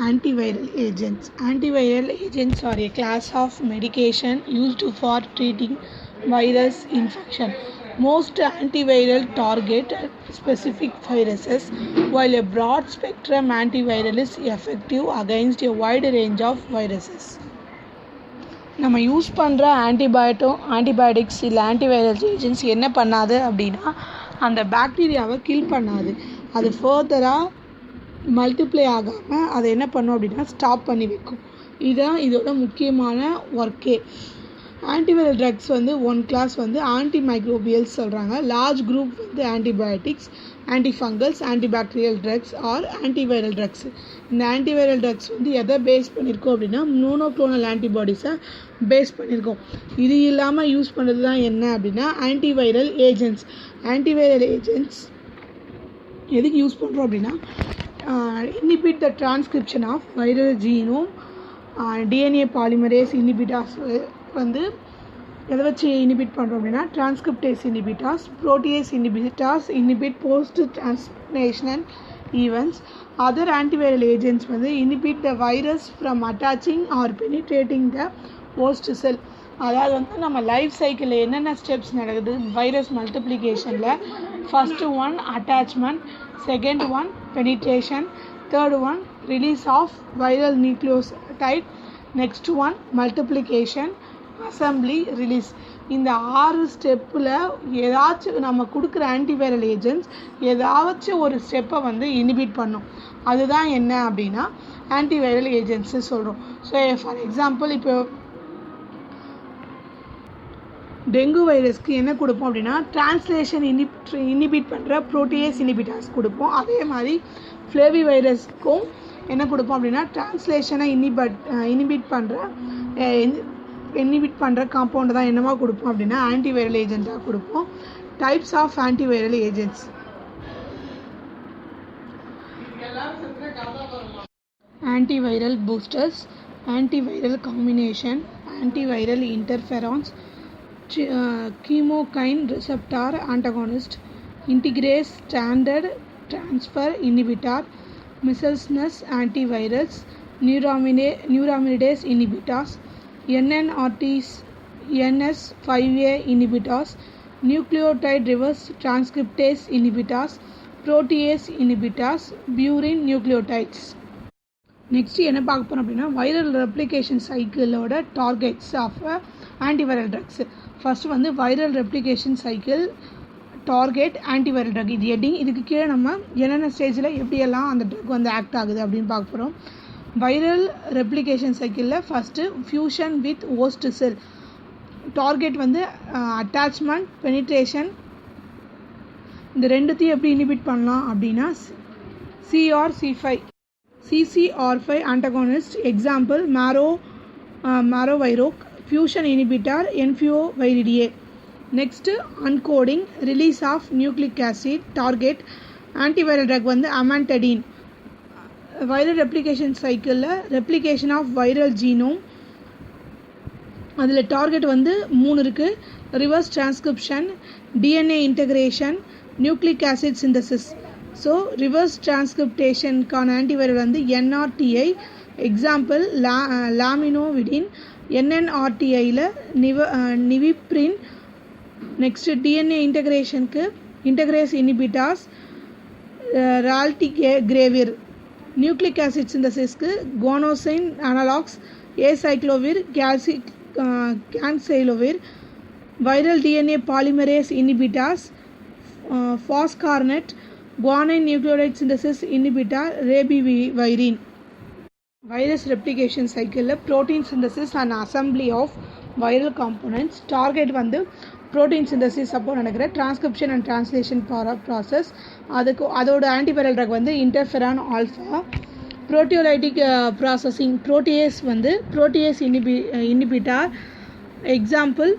antiviral agents. Antiviral agents are a class of medication used for treating virus infection. Most antiviral target specific viruses, while a broad spectrum antiviral is effective against a wide range of viruses. நம்ம use பண்ணுற antibiotics இல்லை antiviral agents என்ன பண்ணாது அப்படின்னா அந்த பாக்டீரியாவை kill பண்ணாது. அது ஃபர்தராக மல்டிப்ளை ஆகாமல் அதை என்ன பண்ணும் அப்படின்னா ஸ்டாப் பண்ணி வைக்கும். இதுதான் இதோட முக்கியமான ஒர்க்கே. ஆன்டிவைரல் ட்ரக்ஸ் வந்து ஒன் கிளாஸ் வந்து ஆன்டிமைக்ரோபியல்ஸ் சொல்கிறாங்க. லார்ஜ் குரூப் வந்து antibiotics, antifungals, antibacterial drugs or antiviral drugs. இந்த ஆன்டிவைரல் ட்ரக்ஸ் வந்து எதை பேஸ் பண்ணியிருக்கோம் அப்படின்னா மோனோக்ளோனல் ஆன்டிபாடிஸை பேஸ் பண்ணியிருக்கோம். இது இல்லாமல் யூஸ் பண்ணுறது தான் என்ன அப்படின்னா ஆன்டிவைரல் ஏஜென்ட்ஸ். ஆன்டிவைரல் ஏஜென்ட்ஸ் எதுக்கு யூஸ் பண்ணுறோம் அப்படின்னா inhibit the transcription of viral genome, DNA polymerase inhibitors வந்து எதை வச்சு இனிபிட் பண்ணுறோம் அப்படின்னா transcriptase inhibitors, protease inhibitors inhibit post translational events. Other antiviral agents வந்து inhibit the virus from attaching or penetrating the host cell. அதாவது வந்து நம்ம life சைக்கிளில் என்னென்ன ஸ்டெப்ஸ் நடக்குது வைரஸ் மல்டிப்ளிகேஷனில், first one attachment, second one penetration, third one release of viral nucleotide, next one multiplication, assembly, release. இந்த 6 ஸ்டெப்பில் ஏதாச்சும் நம்ம கொடுக்குற ஆன்டிவைரல் ஏஜென்ட்ஸ் ஏதாச்சும் ஒரு ஸ்டெப்பை வந்து இனிபிட் பண்ணும். அதுதான் என்ன அப்படின்னா ஆன்டிவைரல் ஏஜென்ட்ஸு சொல்கிறோம். ஸோ ஃபார் எக்ஸாம்பிள் இப்போ டெங்கு வைரஸ்க்கு என்ன கொடுப்போம் அப்படின்னா டிரான்ஸ்லேஷன் இனிபிட் பண்ணுற ப்ரோட்டியேஸ் இனிபிட்டாஸ் கொடுப்போம். அதே மாதிரி ஃப்ளேவி வைரஸ்க்கும் என்ன கொடுப்போம் அப்படின்னா டிரான்ஸ்லேஷனை இனிபிட் பண்ணுற காம்பவுண்டை தான் என்னவா கொடுப்போம் அப்படின்னா ஆன்டிவைரல் ஏஜென்ட்டாக கொடுப்போம். Types of antiviral agents. Antiviral boosters, antiviral combination, antiviral interferons, chemokine receptor antagonist, integrase standard transfer inhibitor, miscellaneous antivirals, neuraminidase inhibitors, NNRTs, NS5A inhibitors, nucleotide reverse transcriptase inhibitors, protease inhibitors, purine nucleotides. Next என்ன பார்க்க போகிறோம் அப்படின்னா viral replication சைக்கிளோட targets of antiviral drugs. First வந்து viral replication cycle target antiviral drug. இது heading. இதுக்கு கீழே நம்ம என்னென்ன ஸ்டேஜில் எப்படியெல்லாம் அந்த ட்ரக் வந்து ஆக்ட் ஆகுது அப்படின்னு பார்க்க போகிறோம். வைரல் ரெப்ளிகேஷன் சைக்கிளில் first fusion with host sell. Target வந்து அட்டாச்மெண்ட், பெனிட்ரேஷன். இந்த ரெண்டுத்தையும் எப்படி இனிபிட் பண்ணலாம் அப்படின்னா CCR5 antagonist, example marovirok, fusion inhibitor enfuoviridae. Next uncoding, release of nucleic acid, target antiviral drug வந்து amantadine. viral replication cycle replication of viral genome, அதில் target வந்து 3 இருக்குது. Reverse transcription, DNA integration, nucleic acid synthesis. So reverse டிரான்ஸ்கிரிப்டேஷனுக்கான antiviral வந்து NRTI, example lamivudine. NNRTIயில் nevirapine. Next DNA இன்டகிரேஷனுக்கு integrase inhibitors, raltegravir. Nucleic acid சிந்தசிஸ்க்கு guanosine analogues, acyclovir, ganciclovir. Viral DNA polymerase inhibitors, foscarnet. guanine nucleotide synthesis inhibitor ribavirin. Virus replication சைக்கிளில் protein synthesis and assembly of viral components. Target வந்து protein synthesis அப்போ நடக்கிற transcription and translation process. அதோட antiviral drug வந்து interferon alpha. Proteolytic processing, protease வந்து protease இனிபிட்டார். Example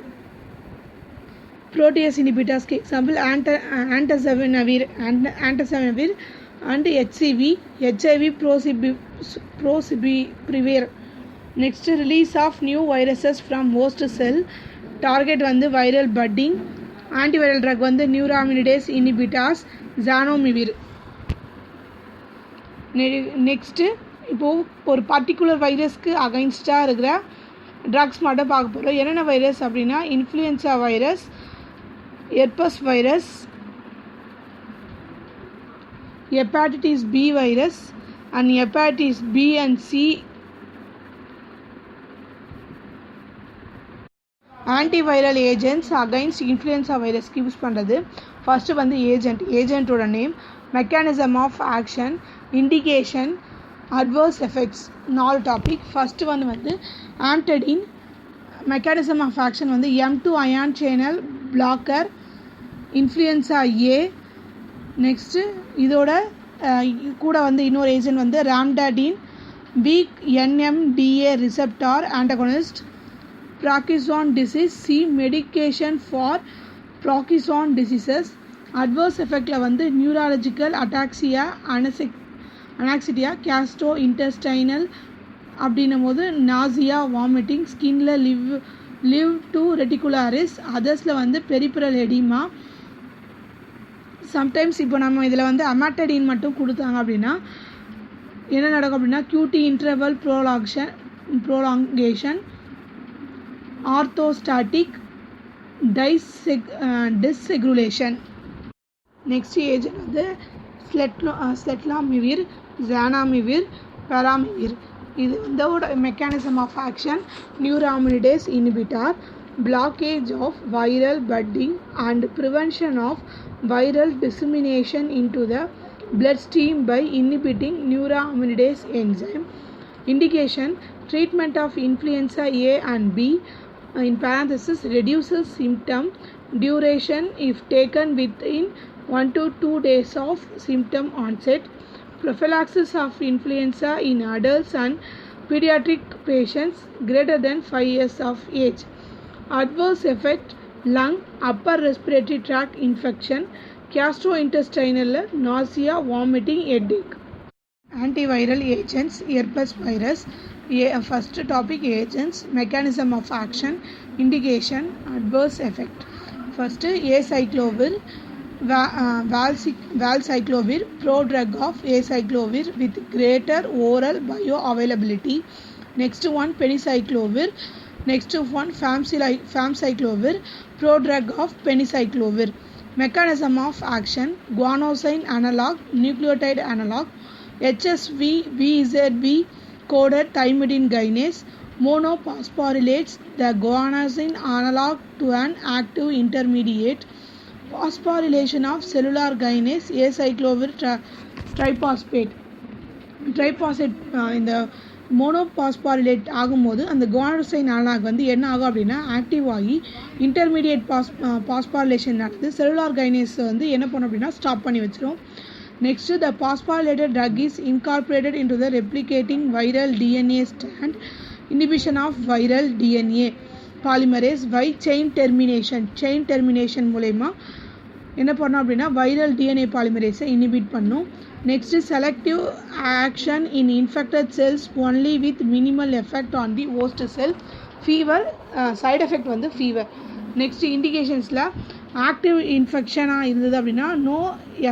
protease inhibitors के example antazevanavir and HIV prosiprevir. Next release of new viruses from host cell. target வந்து viral budding. antiviral drug வந்து neuraminidase inhibitors, zanamivir. Next இப்போது ஒரு particular வைரஸ்க்கு அகைன்ஸ்டாக இருக்கிற drugs மட்டும் பார்க்க போகிறோம். என்னென்ன வைரஸ் அப்படின்னா influenza virus, herpes virus, hepatitis B virus and hepatitis B and C. Antiviral agents against influenza வைரஸ்க்கு யூஸ் பண்ணுறது. ஃபஸ்ட்டு வந்து ஏஜென்ட்டோட name, mechanism of action, indication, adverse effects. 4 topic. First வந்து ஆன்டடின். மெக்கானிசம் ஆஃப் ஆக்ஷன் வந்து M2 ion channel blocker, influenza A. Next இதோட கூட வந்து இன்னொரு ஏஜென்ட் வந்து rimantadine, weak NMDA receptor antagonist. Parkinson disease, C medication for Parkinson diseases. Adverse effectல வந்து neurological ataxia, அனாக்சிட்டியா, gastrointestinal அப்படின்னும் போது நாசியா, வாமிட்டிங், ஸ்கின்ல லிவ் டு ரெட்டிகுலாரிஸ். அதர்ஸில் வந்து பெரிபரல் எடிமா. சம்டைம்ஸ் இப்போ நம்ம இதில் வந்து அமாட்டடின் மட்டும் கொடுத்தாங்க அப்படின்னா என்ன நடக்கும் அப்படின்னா QT interval prolongation, orthostatic dysregulation. Next agent வந்து ஸ்லெட்லாமிவிர், ஜானாமிவிர், பெராமிவிர். இது வந்து mechanism of action neuraminidase inhibitor, blockage of viral budding and prevention of viral dissemination into the bloodstream by inhibiting neuraminidase enzyme. Indication, treatment of influenza A and B, in parenthesis, reduces symptom duration if taken within 1 to 2 days of symptom onset. Prophylaxis of influenza in adults and pediatric patients greater than 5 years of age. Adverse effect, lung, upper respiratory tract infection, gastrointestinal, nausea, vomiting, headache. Antiviral agents, herpes virus. First topic, agents, mechanism of action, indication, adverse effect. First, acyclovir, valcyclovir, prodrug of acyclovir with greater oral bioavailability. Next one, peniciclovir. Next one, famciclovir, prodrug of peniciclovir. Mechanism of action, guanosine analog, nucleotide analog, HSV-VZV coded thymidine kinase, monophosphorylates the guanosine analog to an active intermediate. Phosphorylation of cellular kinase acyclovir triphosphate. இந்த மோனோபாஸ்பாரிலேட் ஆகும்போது அந்த guanosine analogue வந்து என்ன ஆகும் அப்படின்னா active ஆகி intermediate phosphorylation நடந்து cellular kinase வந்து என்ன பண்ணும் அப்படின்னா ஸ்டாப் பண்ணி வச்சிரும். Next, the phosphorylated drug is incorporated into the replicating viral DNA strand, inhibition of viral DNA polymerase by chain termination மூலமா என்ன பண்ணோம் அப்படின்னா வைரல் DNA பாலிமரேஸை இனிபிட் பண்ணும். Next, selective action in infected cells only with minimal effect on the host cell. Fever, side effect வந்து fever. Next, இண்டிகேஷன்ஸில் active இன்ஃபெக்ஷனாக இருந்தது அப்படின்னா no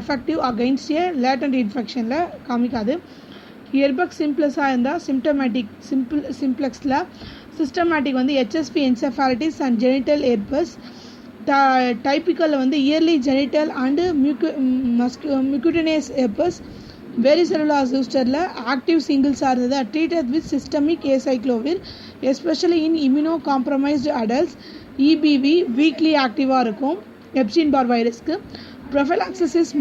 effective against a latent இன்ஃபெக்ஷனில் காமிக்காது. எர்பக் சிம்ப்ளஸாக இருந்தால் சிம்ப்ளெக்ஸில் சிஸ்டமேட்டிக் வந்து HSV encephalitis and genital herpes. டைப்பிக்கலில் வந்து early genital and mucocutaneous herpes. Varicella ஜூஸ்டரில் ஆக்டிவ் சிங்கிள்ஸாக இருந்தது treated with systemic acyclovir, especially in immunocompromised adults. EBV weakly ஆக்டிவாக இருக்கும் எப்ஸ்டீன் பார் வைரஸ்க்கு. Prophylaxis is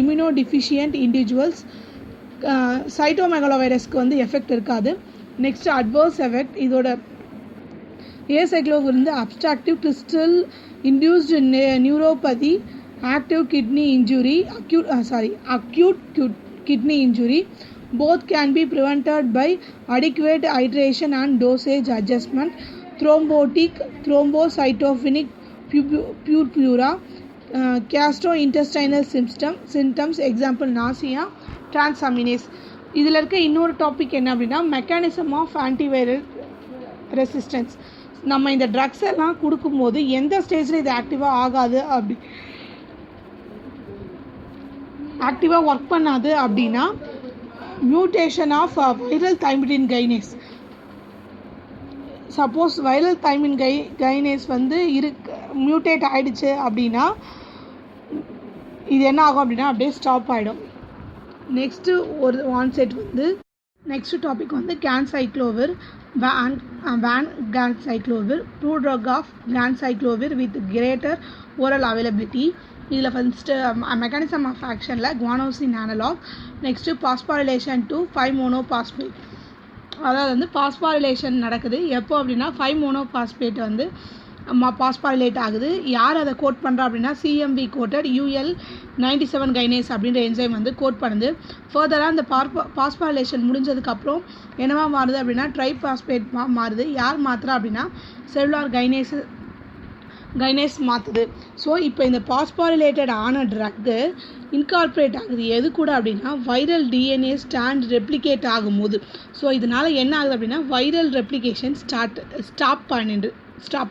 immunodeficient individuals. சைட்டோமெகலோ வைரஸ்க்கு வந்து எஃபெக்ட் இருக்காது. Next, adverse effect. இதோட ஏசைக்ளோவிர் வந்து obstructive crystal induced neuropathy, active kidney injury, acute kidney injury. Both can be prevented by adequate hydration and dosage adjustment. Thrombotic, thrombocytopenic purpura, gastrointestinal symptoms, example nausea, transaminase. இதில் இருக்க இன்னொரு topic என்ன அப்படின்னா mechanism of antiviral resistance. நம்ம இந்த drugs எல்லாம் கொடுக்கும்போது எந்த ஸ்டேஜில் இது ஆக்டிவாக ஒர்க் பண்ணாது அப்படின்னா mutation of viral thymidine kinase. Suppose viral thymine kinase வந்து மியூட்டேட் ஆகிடுச்சு அப்படின்னா இது என்ன ஆகும் அப்படின்னா அப்படியே ஸ்டாப் ஆகிடும். நெக்ஸ்ட்டு ஒரு ஆன்செட் வந்து நெக்ஸ்ட் டாபிக் வந்து ganciclovir ganciclovir to drug of ganciclovir with greater oral availability. இதில் ஃபஸ்ட்டு மெக்கானிசம் ஆஃப் ஆக்ஷனில் guanosine analogue, next phosphorylation to five monophosphate. அதாவது வந்து பாஸ்பாரிலேஷன் நடக்குது எப்போ அப்படின்னா 5-மோனோபாஸ்பேட் வந்து பாஸ்பாரிலேட் ஆகுது. யார் அதை கோட் பண்ணுறா அப்படின்னா CMV கோட்டட் UL97 கைனேஸ் அப்படின்ற என்சைம் வந்து கோட் பண்ணுது. ஃபர்தராக அந்த பாஸ்பாரிலேஷன் முடிஞ்சதுக்கப்புறம் என்னவா மாறுது அப்படின்னா ட்ரைபாஸ்பேட் மாறுது. யார் மாத்திரா அப்படின்னா செல்லுலார் கைனேஸ் மாற்றுது. ஸோ இப்போ இந்த பாஸ்பாரிலேட்டட் ஆன ட்ரக்கு இன்கார்பரேட் ஆகுது எது கூட அப்படின்னா வைரல் DNA ஸ்டாண்ட் ரெப்ளிகேட் ஆகும்போது. ஸோ இதனால் என்ன ஆகுது அப்படின்னா வைரல் ரெப்ளிகேஷன் ஸ்டாப்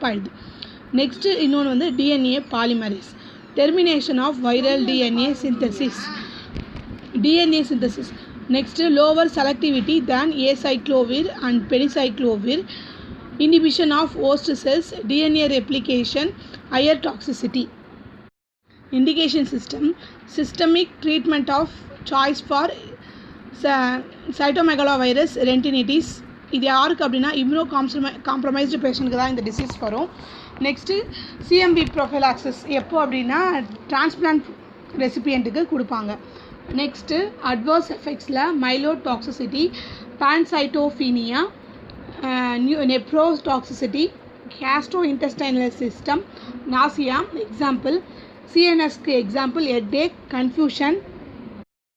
ஆகிடுது. நெக்ஸ்ட்டு இன்னொன்று வந்து DNA polymerase, termination of viral DNA synthesis. Next lower selectivity than acyclovir and penciclovir, inhibition of host cells, DNA replication, higher toxicity. Indication system, systemic treatment of choice for cytomegalovirus retinitis. இது யாருக்கு அப்படின்னா immuno compromised பேஷண்ட்டுக்கு தான் இந்த disease வரும். Next CMV prophylaxis எப்போ அப்படின்னா transplant ரெசிபியண்ட்டுக்கு கொடுப்பாங்க. நெக்ஸ்ட்டு அட்வர்ஸ் எஃபெக்ட்ஸில் myelotoxicity, pancytopenia, nephrotoxicity, gastrointestinal system, nausea. Example CNS க்கு example headache, confusion.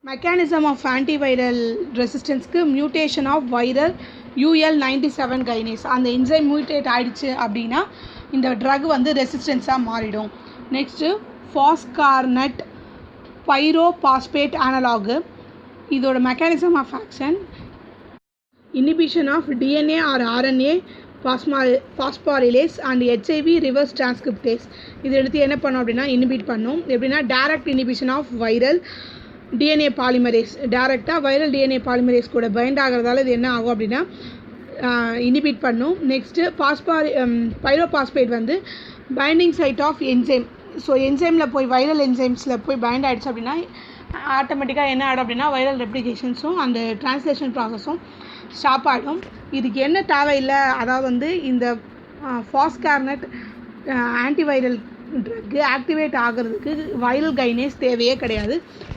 Mechanism of antiviral resistance க்கு mutation of viral UL97 kinase. அந்த என்சைம் மியூட்டேட் ஆகிடுச்சு அப்படின்னா இந்த ட்ரக் வந்து ரெசிஸ்டன்ஸாக மாறிடும். Next foscarnet pyrophosphate analogue. இதோட mechanism of action inhibition of DNA or RNA phosphorylase and HIV reverse transcriptase. இது எடுத்து என்ன பண்ணும் அப்படின்னா இனிபிட் பண்ணும். எப்படின்னா direct inhibition of viral DNA polymerase, டைரெக்டாக வைரல் DNA பாலிமரேஸ் கூட பைண்ட் ஆகிறதால இது என்ன ஆகும் அப்படின்னா இனிபிட் பண்ணும். நெக்ஸ்ட்டு பைரோபாஸ்பேட் வந்து binding site of enzyme. So என்சைமில் போய் வைரல் என்சைம்ஸில் போய் பைண்ட் ஆகிடுச்சு அப்படின்னா ஆட்டோமேட்டிக்காக என்ன ஆகிடும் அப்படின்னா வைரல் ரெப்ளிகேஷன்ஸும் அந்த டிரான்ஸ்லேஷன் ப்ராசஸும் ஸ்டாப் ஆகிடும். இதுக்கு என்ன தேவையில்லை, அதாவது வந்து இந்த ஃபாஸ்கார்னட் ஆன்டிவைரல் ட்ரக்கு ஆக்டிவேட் ஆகிறதுக்கு வைரல் கைனேஸ் தேவையே கிடையாது.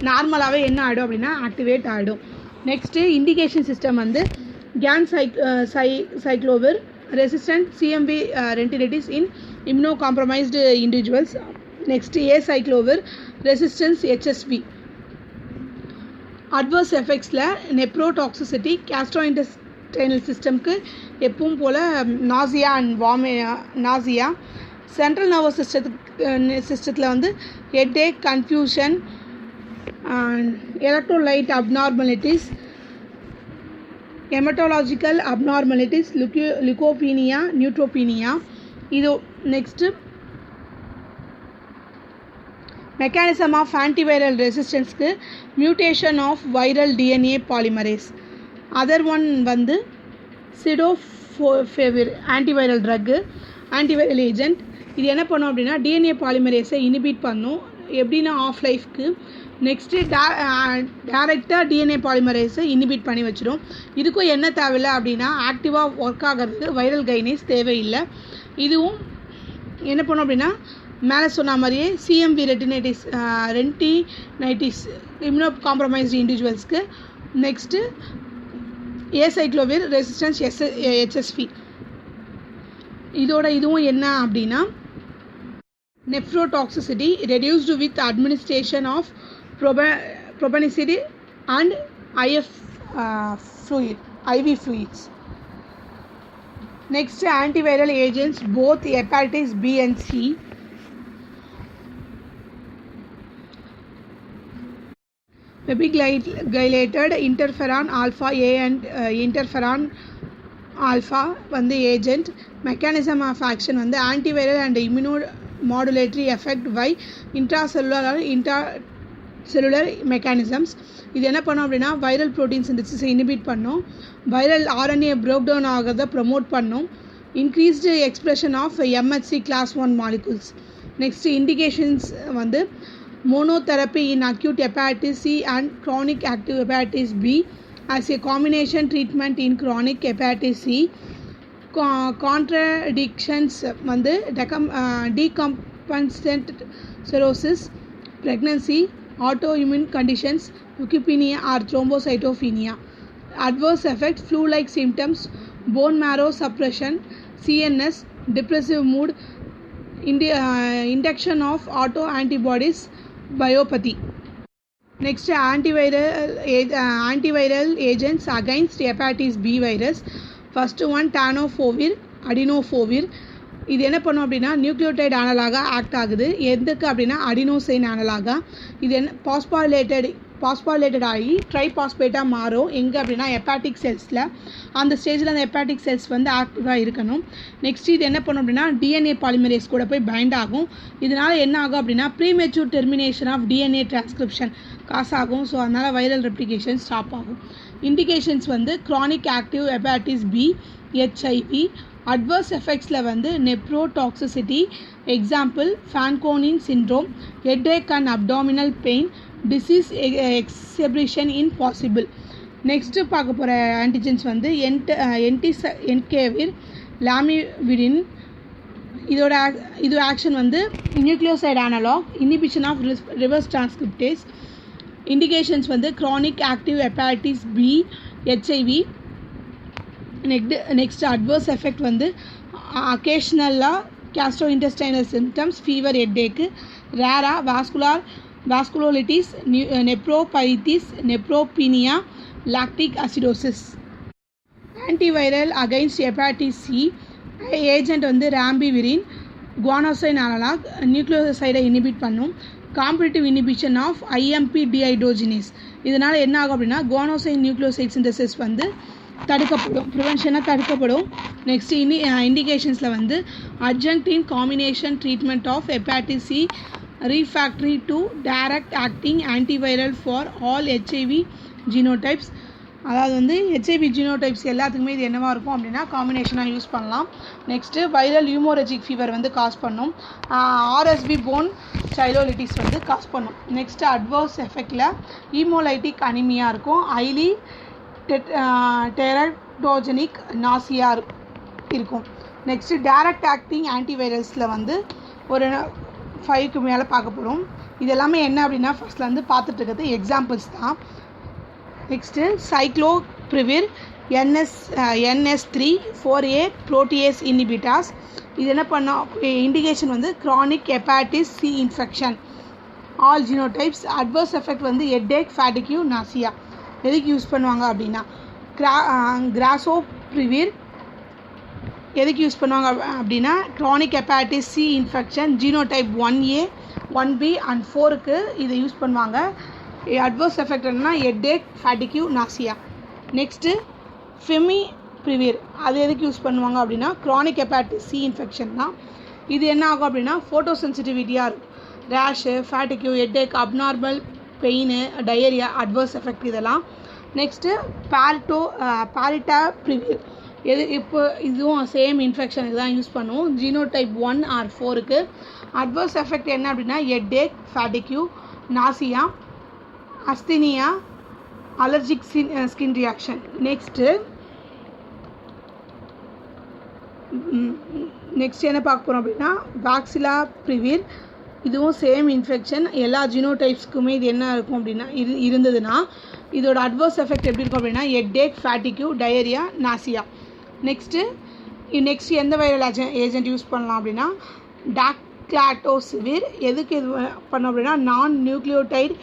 நார்மலாகவே என்ன ஆகிடும் அப்படின்னா ஆக்டிவேட் ஆகிடும். நெக்ஸ்ட்டு இண்டிகேஷன் சிஸ்டம் வந்து acyclovir resistant CMV retinitis in immunocompromised individuals. Next acyclovir resistance HSV. Adverse எஃபெக்ட்ஸில் நெப்ரோடாக்சிசிட்டி, கேஸ்ட்ரோஇன்டெஸ்டைனல் சிஸ்டம்க்கு எப்பவும் போல் nausea and nausea. Central nervous சிஸ்டத்தில் வந்து headache, confusion, electrolyte abnormalities, haematological abnormalities, leucopenia, neutropenia. இது next mechanism of antiviral ரெசிஸ்டன்ஸ்க்கு mutation of viral DNA polymerase. Other one வந்து cidofovir antiviral drug, antiviral agent. இது என்ன பண்ணும் அப்படின்னா DNA பாலிமரேஸை இனிபிட் பண்ணும். எப்படின்னா ஆஃப் லைஃப்க்கு. நெக்ஸ்ட்டு டேரெக்டாக DNA பாலிமரேஸை இனிபிட் பண்ணி வச்சிடும். இதுக்கும் என்ன தேவையில்லை அப்படின்னா ஆக்டிவாக ஒர்க் ஆகிறதுக்கு வைரல் கைனேஸ் தேவையில்லை. இதுவும் என்ன பண்ணும் அப்படின்னா மேலே சொன்ன மாதிரியே CMV ரெட்டினைட்டிஸ் இம்யூனோ காம்ப்ரமைஸ்டு இண்டிவிஜுவல்ஸ்க்கு. Next acyclovir resistance HSV. இதுவும் என்ன அப்படின்னா nephrotoxicity reduced with administration of probenecid and IV fluids. Next, antiviral agents, both hepatitis B and C. Epigylated interferon alpha A and interferon alpha வந்து agent. Mechanism of action வந்து antiviral and immunomodulatory effect by intracellular or cellular mechanisms. இது என்ன பண்ணோம் அப்படின்னா viral protein சிந்தசிஸை inhibit பண்ணும், viral RNA break down ஆகிறத promote பண்ணும், increased expression of MHC class 1 molecules. Next indications வந்து monotherapy in acute hepatitis C and chronic active hepatitis B as a combination treatment in chronic hepatitis C. Contradictions வந்து decompensant cirrhosis, pregnancy, autoimmune conditions, leukopenia or thrombocytopenia. Adverse effects, flu-like symptoms, bone marrow suppression, CNS, depressive mood, induction of autoantibodies, biopathy. Next, antiviral agents against hepatitis B virus. First one tenofovir, adenofovir. இது என்ன பண்ணும் அப்படின்னா nucleotide அனலாக act ஆகுது. எதுக்கு அப்படின்னா adenosine அனலாக. இது என்ன பாஸ்பாலேட்டட் ஆகி ட்ரைபாஸ்பேட்டாக மாறும். எங்கே அப்படின்னா ஹெப்பாட்டிக் செல்ஸில். அந்த ஸ்டேஜில் அந்த ஹெப்பாட்டிக் செல்ஸ் வந்து ஆக்டிவாக இருக்கணும். நெக்ஸ்ட் இது என்ன பண்ணும் அப்படின்னா டிஎன்ஏ பாலிமரேஸ் கூட போய் பைண்ட் ஆகும். இதனால் என்ன ஆகும் அப்படின்னா premature termination of DNA transcription cause ஆகும். ஸோ அதனால் வைரல் ரெப்ளிகேஷன் ஸ்டாப் ஆகும். இண்டிகேஷன்ஸ் வந்து chronic active hepatitis B, HIV. Adverse எஃபெக்ட்ஸில் வந்து nephrotoxicity, example Fanconi syndrome, headache and abdominal pain, disease exacerbation in possible. Next பார்க்க போகிற ஆன்டிஜென்ஸ் வந்து entecavir, lamivudine. இது ஆக்ஷன் வந்து nucleoside analogue, inhibition of reverse transcriptase. Indications வந்து chronic active hepatitis B, HIV. Next adverse effect வந்து அக்கேஷ்னலாக கேஸ்ட்ரோஇன்டெஸ்டைனல் symptoms, fever, ஹெட்டேக்கு. ரேரா vasculitis, nephropathitis, nephropenia, lactic acidosis. Antiviral against hepatitis C agent வந்து ribavirin, guanosine analogue, நியூக்ளியோசைடை inhibit பண்ணும். Competitive inhibition of IMP dehydrogenase. இதனால் என்ன ஆகும் அப்படின்னா குவானோசைன் நியூக்ளியோசைட் சிந்தசிஸ் வந்து தடுக்கப்படும், ப்ரிவென்ஷனாக தடுக்கப்படும். நெக்ஸ்ட் இண்டிகேஷன்ஸில் வந்து adjunct in combination treatment of hepatitis C, refractory to direct acting antiviral for all HIV genotypes. அதாவது வந்து ஹெச்ஐவி ஜீனோடைப்ஸ் எல்லாத்துக்குமே இது என்னவாக இருக்கும் அப்படின்னா காம்பினேஷனாக யூஸ் பண்ணலாம். நெக்ஸ்ட்டு வைரல் ஹியூமோரஜிக் ஃபீவர் வந்து காஸ் பண்ணும். ஆர்எஸ்பி போன் சைலோலிட்டிஸ் வந்து காஸ் பண்ணும். நெக்ஸ்ட்டு அட்வர்ஸ் எஃபெக்டில் ஹீமோலைட்டிக் அனிமியா இருக்கும், ஹைலி டெரக்டோஜெனிக் நாசியா இருக்கும். நெக்ஸ்ட்டு டைரக்ட் ஆக்டிங் ஆன்டிவைரல்ஸில் வந்து ஒரு 5க்கு மேலே பார்க்க போகிறோம். இது எல்லாமே என்ன அப்படின்னா ஃபஸ்ட்டில் வந்து பார்த்துட்டு இருக்கிறது எக்ஸாம்பிள்ஸ் தான். நெக்ஸ்ட்டு சைக்ளோப்ரிவிர், NS3 4A ப்ரோட்டியேஸ் இன்ஹிபிட்டாஸ். இது என்ன பண்ணோம் இண்டிகேஷன் வந்து chronic hepatitis C infection, all genotypes. Adverse effect வந்து ஹெட்டேக், ஃபேட்டிக்யூ, நாசியா. எதுக்கு யூஸ் பண்ணுவாங்க அப்படின்னா கிராசோப்ரிவிர் எதுக்கு யூஸ் பண்ணுவாங்க அப்படின்னா chronic hepatitis C infection genotype 1A 1B and 4க்கு இதை யூஸ் பண்ணுவாங்க. அட்வர்ஸ் எஃபெக்ட் என்னன்னா headache, fatigue, nausea. Next simeprevir அது எதுக்கு யூஸ் பண்ணுவாங்க அப்படின்னா க்ரானிக் ஹெப்பாட்டிஸ் சி இன்ஃபெக்ஷன் தான். இது என்ன ஆகும் அப்படின்னா ஃபோட்டோ சென்சிட்டிவிட்டியாக இருக்கும், rash, fatigue, headache, abnormal pain, diarrhoea, adverse effect இதெல்லாம். நெக்ஸ்ட்டு பாரிட்டாப்ரிவிர் இப்போ இதுவும் சேம் இன்ஃபெக்ஷனுக்கு தான் யூஸ் பண்ணுவோம், ஜீனோடைப் 1 ஆர் 4க்கு. அட்வர்ஸ் எஃபெக்ட் என்ன அப்படின்னா headache, fatigue, nausea, asthenia, allergic skin reaction. Next என்ன பார்க்க போகிறோம் அப்படின்னா வாக்சிலாப்ரிவிர். இதுவும் சேம் இன்ஃபெக்ஷன், எல்லா ஜீனோடைப்ஸ்க்குமே இது என்ன இருக்கும் அப்படின்னா இருந்ததுன்னா இதோட அட்வர்ஸ் எஃபெக்ட் எப்படி இருக்கும் அப்படின்னா headache, fatigue, diarrhoea, nausea. Next எந்த வைரல் ஏஜென்ட் யூஸ் பண்ணலாம் அப்படின்னா டாக்லாட்டோசிவிர். எதுக்கு இது பண்ணோம் அப்படின்னா நான் நியூக்ளியோடைட்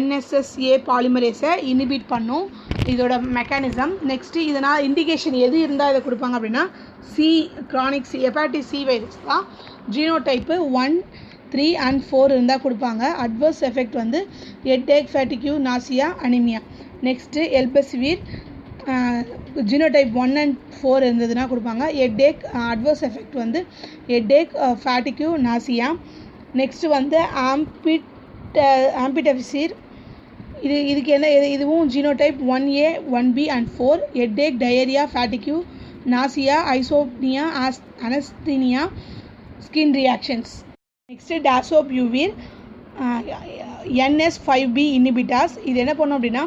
NSSA பாலிமரேஸை இனிபிட் பண்ணும், இதோட மெக்கானிசம். நெக்ஸ்ட்டு இதனால் இண்டிகேஷன் எது இருந்தால் இதை கொடுப்பாங்க அப்படின்னா க்ரானிக் ஹெப்பாட்டிஸ் சி வைரஸ் தான். ஜீனோடைப்பு 1, 3 அண்ட் 4 இருந்தால் கொடுப்பாங்க. அட்வர்ஸ் எஃபெக்ட் வந்து headache, fatigue, nausea, anaemia. Next elbasvir genotype 1 and 4 இருந்ததுன்னா கொடுப்பாங்க. ஹெட்டேக், அட்வர்ஸ் எஃபெக்ட் வந்து ஹெட்டேக், ஃபேட்டிக்யூ, நாசியா. நெக்ஸ்ட்டு வந்து ஆம்பிடெஃபிசிர் இதுக்கு என்ன இதுவும் genotype 1A 1B and 4 headache diarrhoea fatigue nausea ஐசோப்னியா asthenia skin reactions. Next dasabuvir NS5B inhibitors. இது என்ன பண்ணும் அப்படின்னா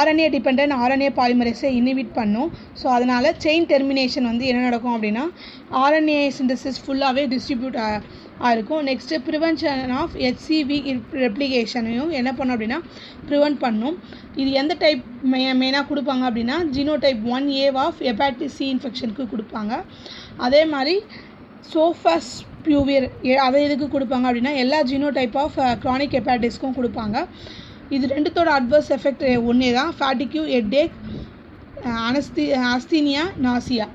RNA டிபெண்டன்ட் RNA பாலிமரேஸை இன்ஹிபிட் பண்ணும். ஸோ அதனால் செயின் டெர்மினேஷன் என்ன நடக்கும் அப்படின்னா RNA சிந்தசிஸ் ஃபுல்லாகவே டிஸ்ட்ரிபியூட் ஆகிருக்கும். நெக்ஸ்ட்டு ப்ரிவென்ஷன் ஆஃப் HCV ரெப்ளிகேஷனையும் என்ன பண்ணும் அப்படின்னா ப்ரிவென்ட் பண்ணும். இது எந்த டைப் மெயினாக கொடுப்பாங்க அப்படின்னா genotype 1A of hepatitis C இன்ஃபெக்ஷனுக்கு கொடுப்பாங்க. அதே மாதிரி சோஃபாஸ்பியூவிர் அதை எதுக்கு கொடுப்பாங்க அப்படின்னா எல்லா ஜீனோடைப் ஆஃப் க்ரானிக் ஹெப்பாட்டிஸ்க்கும் கொடுப்பாங்க. இது ரெண்டுத்தோட அட்வர்ஸ் எஃபெக்ட் ஒன்றே தான், ஃபேட்டிக்யூ ஹெட்டேக் அஸ்தீனியா நாசியா.